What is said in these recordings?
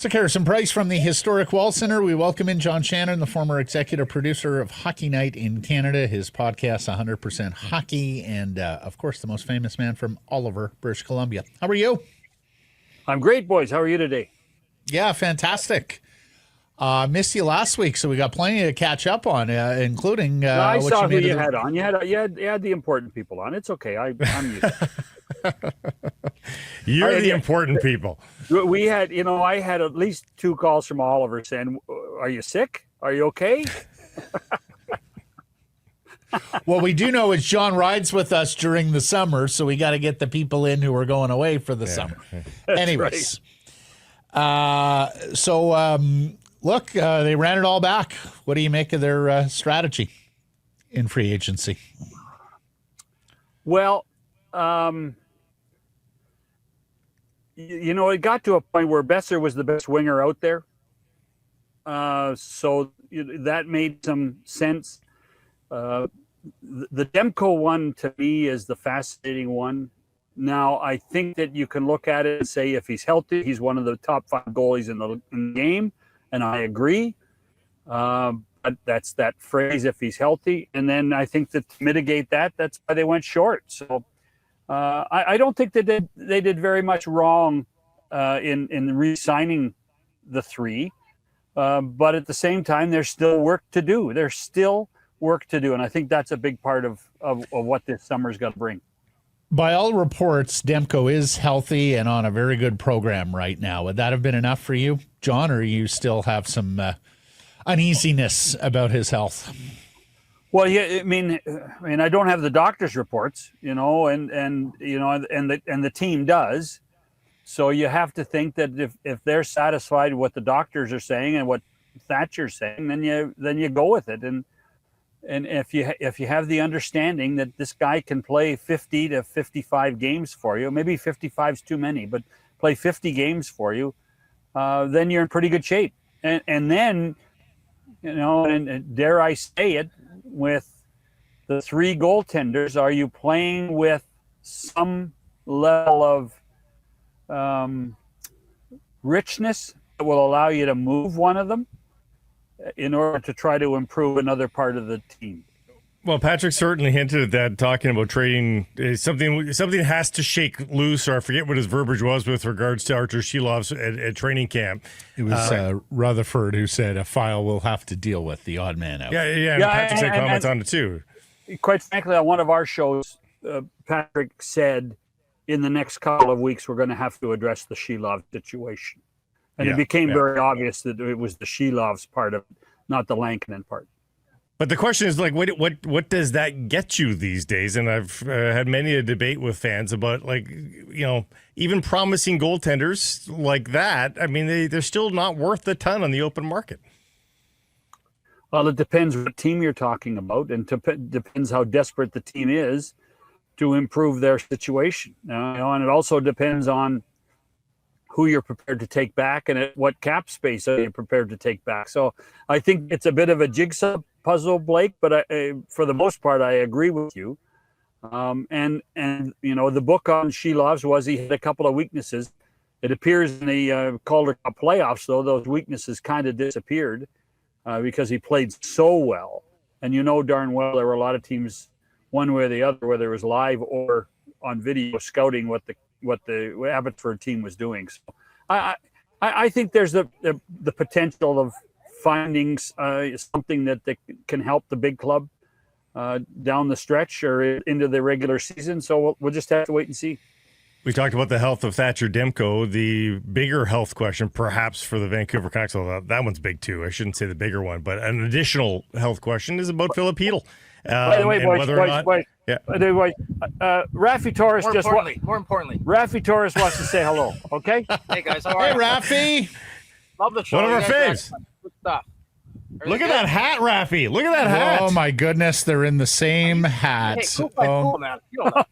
So, Harrison Price from the Historic Wall Center. We welcome in John Shannon, the former executive producer of Hockey Night in Canada, his podcast, 100% Hockey, and, of course, the most famous man from Oliver, British Columbia. How are you? I'm great, boys. How are you today? Yeah, fantastic. Missed you last week, so we got plenty to catch up on, including I what saw you made who you of had on. You had the important people on. It's okay. I'm used to it. You're the important people. We had, I had at least 2 calls from Oliver saying, "Are you sick? Are you okay?" What we do know is John rides with us during the summer, so we got to get the people in who are going away for the summer. Anyways, look, they ran it all back. What do you make of their strategy in free agency? Well, it got to a point where Besser was the best winger out there. So that made some sense. The Demko one, to me, is the fascinating one. Now, I think that you can look at it and say if he's healthy, he's one of the top 5 goalies in the game, and I agree. But that's that phrase, if he's healthy. And then I think that to mitigate that, that's why they went short. So I don't think that they did very much wrong in re-signing the 3. But at the same time, there's still work to do. And I think that's a big part of what this summer's got to bring. By all reports, Demko is healthy and on a very good program right now. Would that have been enough for you, John, or you still have some uneasiness about his health? Well, yeah, I mean, I don't have the doctor's reports, and the team does. So you have to think that if they're satisfied with what the doctors are saying and what Thatcher's saying, then you go with it. And if you have the understanding that this guy can play 50 to 55 games for you, maybe 55 is too many, but play 50 games for you, then you're in pretty good shape. And then, and dare I say it, with the 3 goaltenders, are you playing with some level of richness that will allow you to move one of them in order to try to improve another part of the team? Well, Patrick certainly hinted at that, talking about trading. Something has to shake loose, or I forget what his verbiage was with regards to Archer Sheilov's at training camp. It was Rutherford who said a file will have to deal with the odd man out. Yeah, and Patrick said comments on it too. Quite frankly, on one of our shows, Patrick said, in the next couple of weeks, we're going to have to address the Sheilov situation. And it became very obvious that it was the Sheilov's part of it, not the Lankinen part. But the question is, like, what does that get you these days? And I've had many a debate with fans about, like, even promising goaltenders like that. I mean, they're still not worth a ton on the open market. Well, it depends what team you're talking about, and depends how desperate the team is to improve their situation. And it also depends on who you're prepared to take back and at what cap space are you prepared to take back. So I think it's a bit of a jigsaw puzzle, Blake, but for the most part, I agree with you. And the book on Sheilov's was he had a couple of weaknesses. It appears in the Calder Cup playoffs, though, those weaknesses kind of disappeared because he played so well. And darn well there were a lot of teams, one way or the other, whether it was live or on video, scouting what the Abbotsford team was doing. So I think there's the potential of finding something that can help the big club down the stretch or into the regular season. So we'll just have to wait and see. We talked about the health of Thatcher Demko. The bigger health question, perhaps, for the Vancouver Canucks, that one's big too. I shouldn't say the bigger one, but an additional health question is about Philip Hedl. By the way, Rafi Torres more importantly, Rafi Torres wants to say hello. Okay. Hey guys, how are Hey, you? Rafi. Love the show. One of our faves. Good stuff. Look at that hat, Rafi. Look at that hat. Oh my goodness, they're in the same Hey, hats. cool, cool, man. You don't know.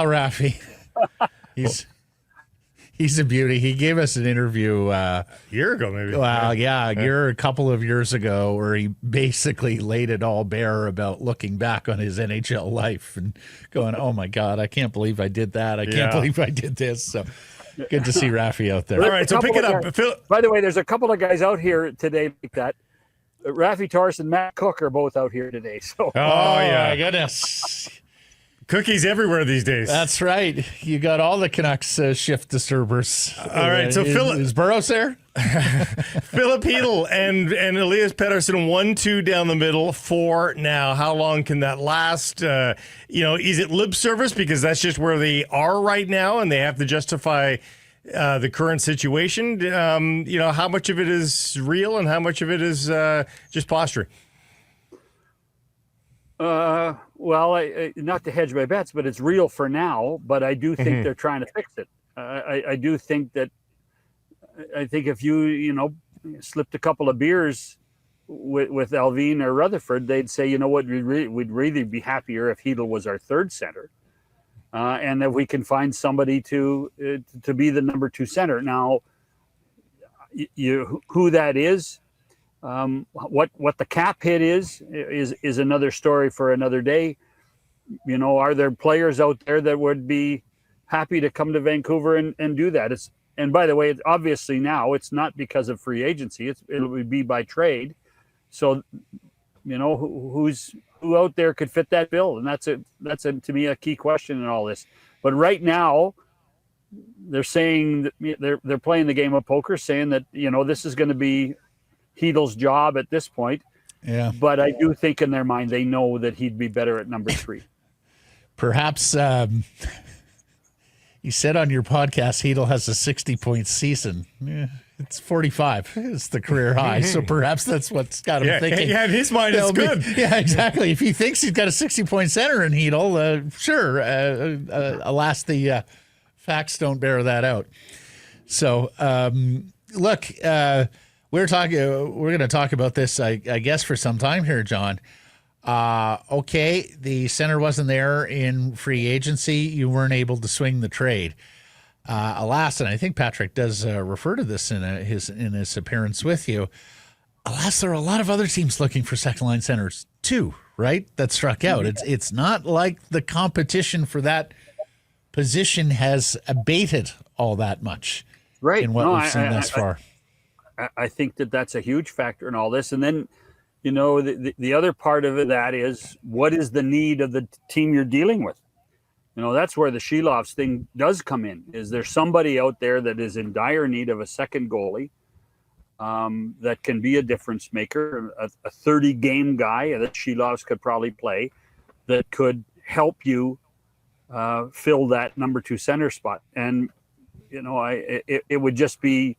Rafi. He's a beauty. He gave us an interview A year ago, maybe. Well, yeah, a couple of years ago, where he basically laid it all bare about looking back on his NHL life and going, "Oh my God, I can't believe I did that. I can't believe I did this." So, Good to see Rafi out there. All right, so pick it up. Phil, By the way, there's a couple of guys out here today like that. Rafi Torres and Matt Cook are both out here today. So, My goodness. Cookies everywhere these days. That's right. You got all the Canucks shift disturbers. All right, so is Burroughs there? Philip Hedl and Elias Pettersson 1-2 down the middle, 4 now. How long can that last? Is it lip service because that's just where they are right now and they have to justify the current situation? How much of it is real and how much of it is just posturing? Not to hedge my bets, but it's real for now. But I do think they're trying to fix it. I do think that. I think if you slipped a couple of beers with Allvin or Rutherford, they'd say, you know what, we'd really be happier if Hedl was our third center, and that we can find somebody to be the number 2 center. Now, who that is. What the cap hit is another story for another day. Are there players out there that would be happy to come to Vancouver and do that? And by the way, obviously now it's not because of free agency. It'll be by trade. So, who out there could fit that bill? And that's to me a key question in all this. But right now, they're saying that they're playing the game of poker, saying that this is going to be Hedl's job at this point. Yeah. But I do think in their mind they know that he'd be better at number 3. Perhaps you said on your podcast Hedl has a 60-point season. It's 45. It's the career high. So perhaps that's what's got him thinking. Yeah, in his mind, it's good. Yeah, exactly. If he thinks he's got a 60-point center in Hedl, sure. Alas, the facts don't bear that out. So, look, we're going to talk about this, I guess, for some time here, John. Okay, the center wasn't there in free agency. You weren't able to swing the trade. Alas, and I think Patrik does refer to this in his appearance with you. Alas, there are a lot of other teams looking for second line centers too, right? That struck out. It's not like the competition for that position has abated all that much, right? In what we've seen thus far. I think that's a huge factor in all this, and then. The other part of that is what is the need of the team you're dealing with? That's where the Sheilovs thing does come in. Is there somebody out there that is in dire need of a second goalie that can be a difference maker, a 30-game guy that Sheilovs could probably play that could help you fill that number 2 center spot? And, it would just be,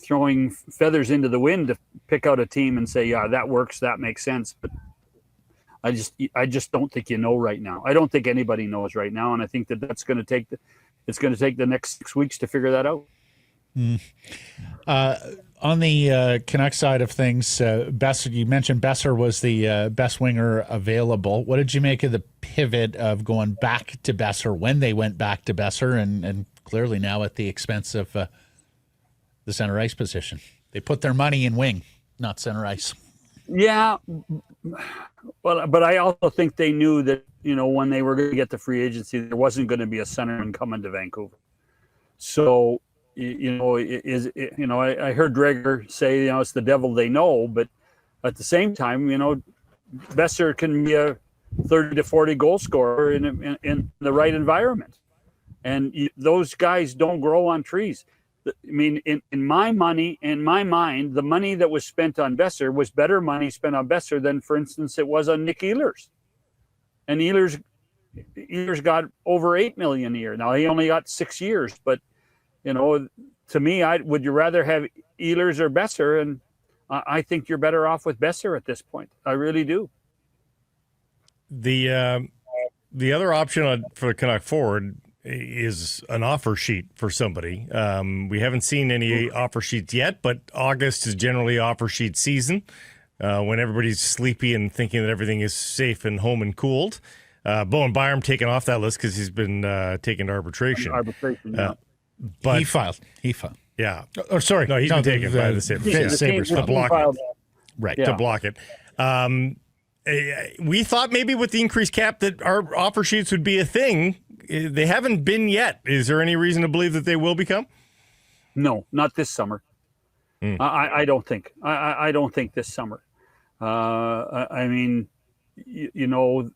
throwing feathers into the wind to pick out a team and say, yeah, that works, that makes sense. But I just don't think right now. I don't think anybody knows right now, and I think it's going to take the next 6 weeks to figure that out. On the Canucks side of things, Besser, you mentioned Besser was the best winger available. What did you make of the pivot of going back to Besser when they went back to Besser, and clearly now at the expense of the center ice position? They put their money in wing, not center ice. Yeah, well, but I also think they knew that when they were going to get the free agency, there wasn't going to be a centerman coming to Vancouver. So I heard Dreger say it's the devil they know, but at the same time, Besser can be a 30 to 40 goal scorer in the right environment, and those guys don't grow on trees. I mean, in my mind, the money that was spent on Besser was better money spent on Besser than, for instance, it was on Nick Ehlers. And Ehlers got over $8 million a year. Now he only got 6 years, but to me, would you rather have Ehlers or Besser? And I think you're better off with Besser at this point. I really do. The other option for the Canuck forward is an offer sheet for somebody. We haven't seen any offer sheets yet, but August is generally offer sheet season when everybody's sleepy and thinking that everything is safe and home and cooled. Bowen Byram taken off that list because he's been taken to arbitration. Yeah. But he filed. Yeah. Or sorry. No, he's been taken by the Sabres. Sabres to block it. Right. To block it. We thought maybe with the increased cap that our offer sheets would be a thing they haven't been yet. Is there any reason to believe that they will become? No, not this summer. I don't think. I don't think this summer. I mean, you know,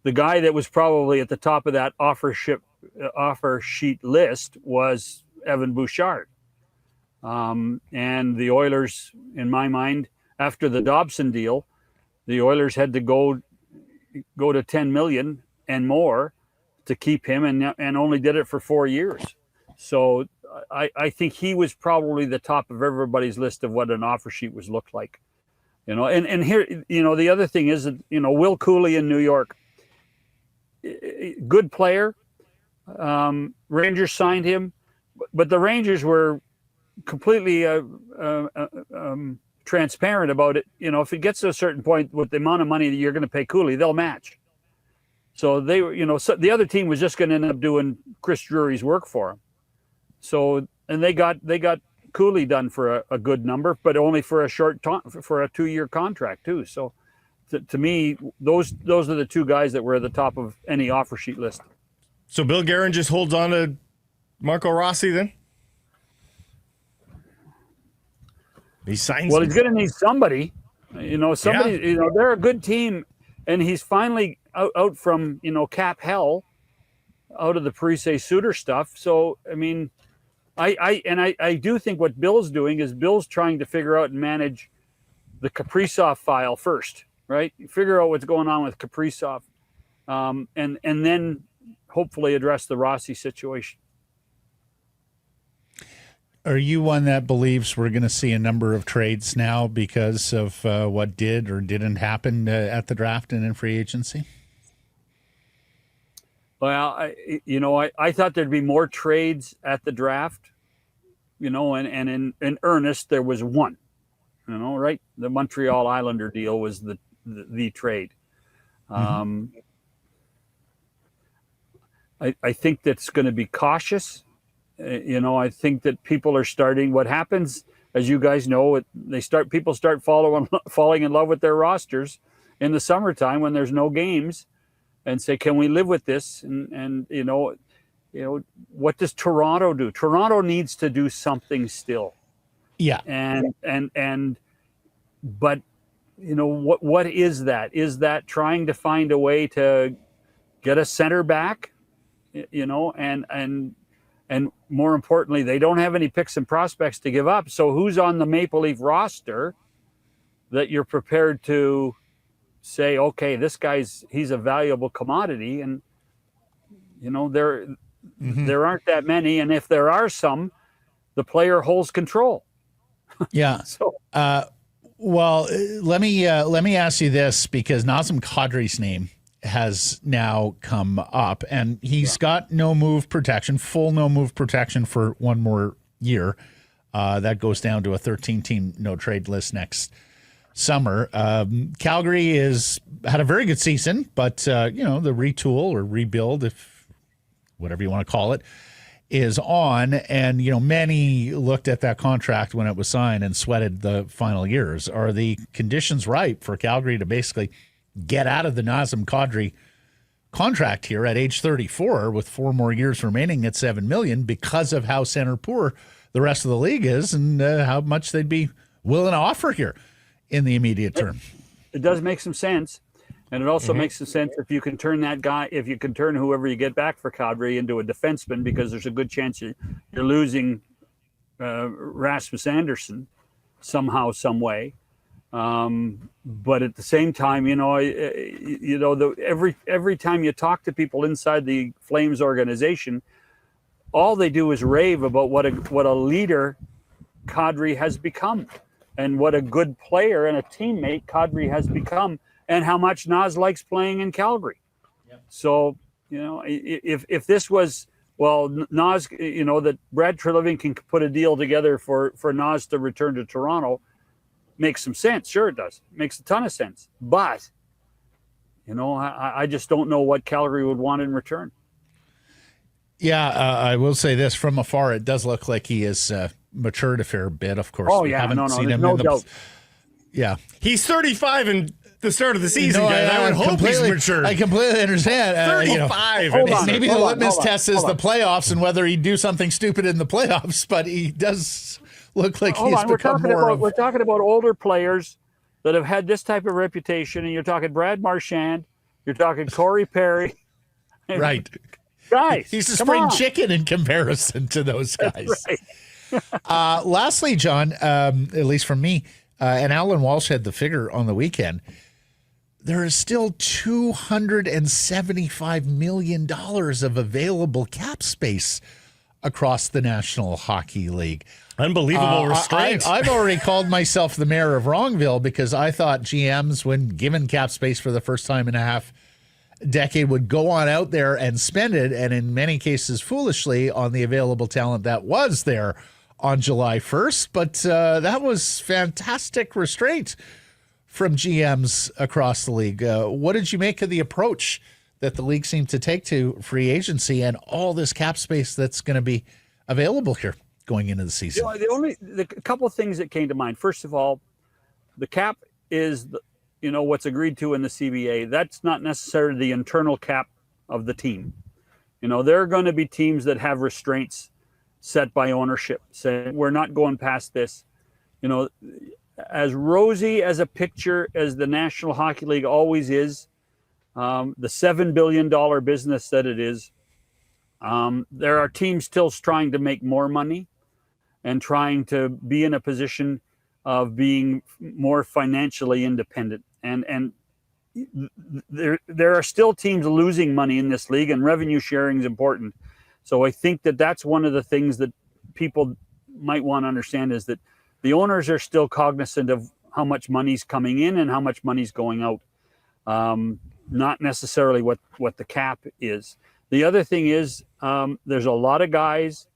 the guy that was probably at the top of that offer sheet list was Evan Bouchard. And the Oilers, in my mind, after the Dobson deal, the Oilers had to go to 10 million and more to keep him, and only did it for 4 years. So I think he was probably the top of everybody's list of what an offer sheet was looked like. You know, and here, you know, the other thing is that, you know, Will Cooley in New York, good player. Rangers signed him, but the Rangers were completely transparent about it. You know, if it gets to a certain point with the amount of money that you're going to pay Cooley, they'll match. So they were, you know, so the other team was just going to end up doing Chris Drury's work for him. So, and they got Cooley done for a good number, but only for a short time, for a 2-year contract too. So, to me, those are the two guys that were at the top of any offer sheet list. So Bill Guerin just holds on to Marco Rossi then? He signs. Well, he's going to need somebody. You know, somebody. Yeah. You know, they're a good team, and he's finally out from, you know, cap hell, out of the Parise Suter stuff. So, I mean, I do think what Bill's doing is Bill's trying to figure out and manage the Kaprizov file first, right? Figure out what's going on with Kaprizov, and then hopefully address the Rossi situation. Are you one that believes we're going to see a number of trades now because of what did or didn't happen at the draft and in free agency? Well, I thought there'd be more trades at the draft, you know, and in earnest, there was one, you know, right? The Montreal Islander deal was the trade. I think that's going to be cautious. You know, I think that people are starting. What happens, as you guys know, people start falling in love with their rosters in the summertime when there's no games, and say, can we live with this? And you know, what does Toronto do? Toronto needs to do something still. Yeah. But you know, what is that? Is that trying to find a way to get a center back? You know, and more importantly, they don't have any picks and prospects to give up. So who's on the Maple Leaf roster that you're prepared to say, okay, this he's a valuable commodity? And, you know, there aren't that many. And if there are some, the player holds control. Yeah. So, well, let me ask you this, because Nazem Kadri's name has now come up, and he's got no move protection, full no move protection for one more year. That goes down to a 13-team no trade list next summer. Calgary had a very good season, but you know, the retool or rebuild, if whatever you want to call it, is on. And you know, many looked at that contract when it was signed and sweated the final years. Are the conditions ripe for Calgary to basically get out of the Nazem Kadri contract here at age 34 with 4 more years remaining at $7 million, because of how center poor the rest of the league is, and how much they'd be willing to offer here in the immediate term? It does make some sense. And it also makes some sense if you can turn whoever you get back for Kadri into a defenseman, because there's a good chance you're losing Rasmus Anderson somehow, some way. But at the same time, you know, every time you talk to people inside the Flames organization, all they do is rave about what a leader Kadri has become, and what a good player and a teammate Kadri has become, and how much Naz likes playing in Calgary. Yep. So, you know, if this was, well, Naz, you know, that Brad Treliving can put a deal together for Naz to return to Toronto, makes some sense. Sure, it does. Makes a ton of sense. But, you know, I just don't know what Calgary would want in return. Yeah, I will say this. From afar, it does look like he has matured a fair bit, of course. Oh, yeah. No, there's no doubt. Yeah. He's 35 and the start of the season, guys. I would hope he's mature. I completely understand. 35. Hold on. Maybe the litmus hold on, test is the playoffs and whether he'd do something stupid in the playoffs, but he does look like Hold he's on, we're become talking more about of... we're talking about older players that have had this type of reputation, and you're talking Brad Marchand, you're talking Corey Perry, Right. guys. He's a come spring on. chicken in comparison to those guys. Right. Lastly, John, at least from me, and Alan Walsh had the figure on the weekend, there is still $275 million of available cap space across the National Hockey League. Unbelievable restraint. I've already called myself the mayor of Wrongville because I thought GMs, when given cap space for the first time in a half decade, would go on out there and spend it, and in many cases foolishly, on the available talent that was there on July 1st. But that was fantastic restraint from GMs across the league. What did you make of the approach that the league seemed to take to free agency and all this cap space that's going to be available here going into the season? The couple of things that came to mind. First of all, the cap is what's agreed to in the CBA. That's not necessarily the internal cap of the team. There are going to be teams that have restraints set by ownership, saying we're not going past this. As rosy as a picture as the National Hockey League always is, the $7 billion business that it is, there are teams still trying to make more money and trying to be in a position of being more financially independent. And there are still teams losing money in this league, and revenue sharing is important. So I think that's one of the things that people might want to understand, is that the owners are still cognizant of how much money's coming in and how much money's going out. Not necessarily what the cap is. The other thing is, there's a lot of guys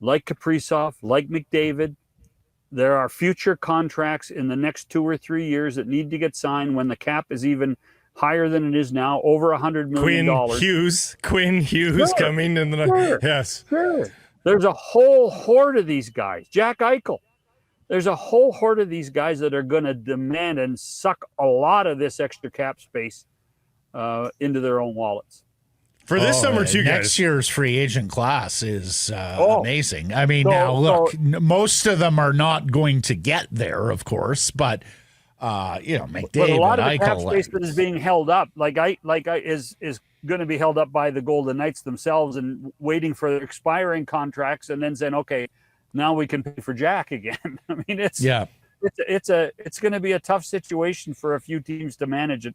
like Kaprizov, like McDavid. There are future contracts in the next 2 or 3 years that need to get signed when the cap is even higher than it is now, over $100 million. Quinn Hughes Sure. coming in the Sure. Yes. Sure. There's a whole horde of these guys. Jack Eichel. There's a whole horde of these guys that are going to demand and suck a lot of this extra cap space into their own wallets. For this summer, too, guys. Next year's free agent class is amazing. I mean, now look, most of them are not going to get there, of course, but McDavid, But a lot of the Eichel, cap space that is being held up, is going to be held up by the Golden Knights themselves and waiting for their expiring contracts, and then saying, okay, now we can pay for Jack again. I mean, it's going to be a tough situation for a few teams to manage it.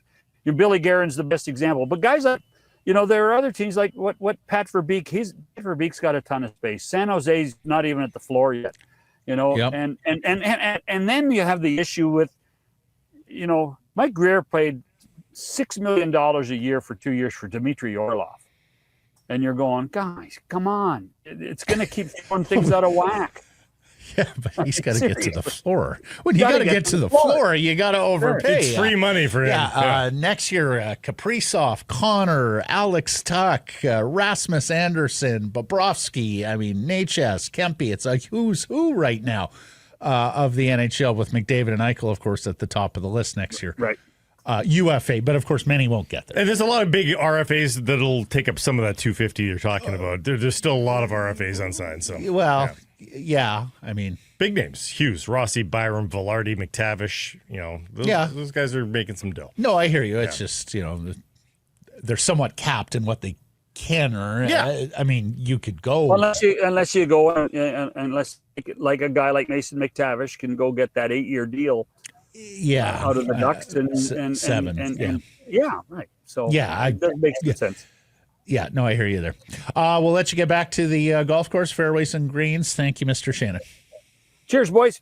Billy Guerin's the best example, but guys like, there are other teams like what Pat Verbeek. Pat Verbeek's got a ton of space. San Jose's not even at the floor yet. Yep. And then you have the issue with, Mike Greer paid $6 million a year for 2 years for Dmitry Orlov, and you're going, guys, come on, it's going to keep throwing things out of whack. Yeah, but he's got to get to the floor. When you got to get to the floor, you got to overpay. It's free money for him. Next year, Kaprizov, Connor, Alex Tuck, Rasmus Anderson, Bobrovsky, Natchez, Kempe. It's a who's who right now of the NHL, with McDavid and Eichel, of course, at the top of the list next year. Right. UFA, but of course, many won't get there. And there's a lot of big RFAs that'll take up some of that 250 you're talking about. There's still a lot of RFAs unsigned. So, yeah. Big names: Hughes, Rossi, Byram, Velarde, McTavish. Those guys are making some dough. No, I hear you. It's just they're somewhat capped in what they can earn. Yeah. You could go unless you go unless like a guy like Mason McTavish can go get that 8-year deal. Out of the Ducks and 7. Right. So that makes good sense. Yeah, no, I hear you there. We'll let you get back to the golf course, fairways and greens. Thank you, Mr. Shannon. Cheers, boys.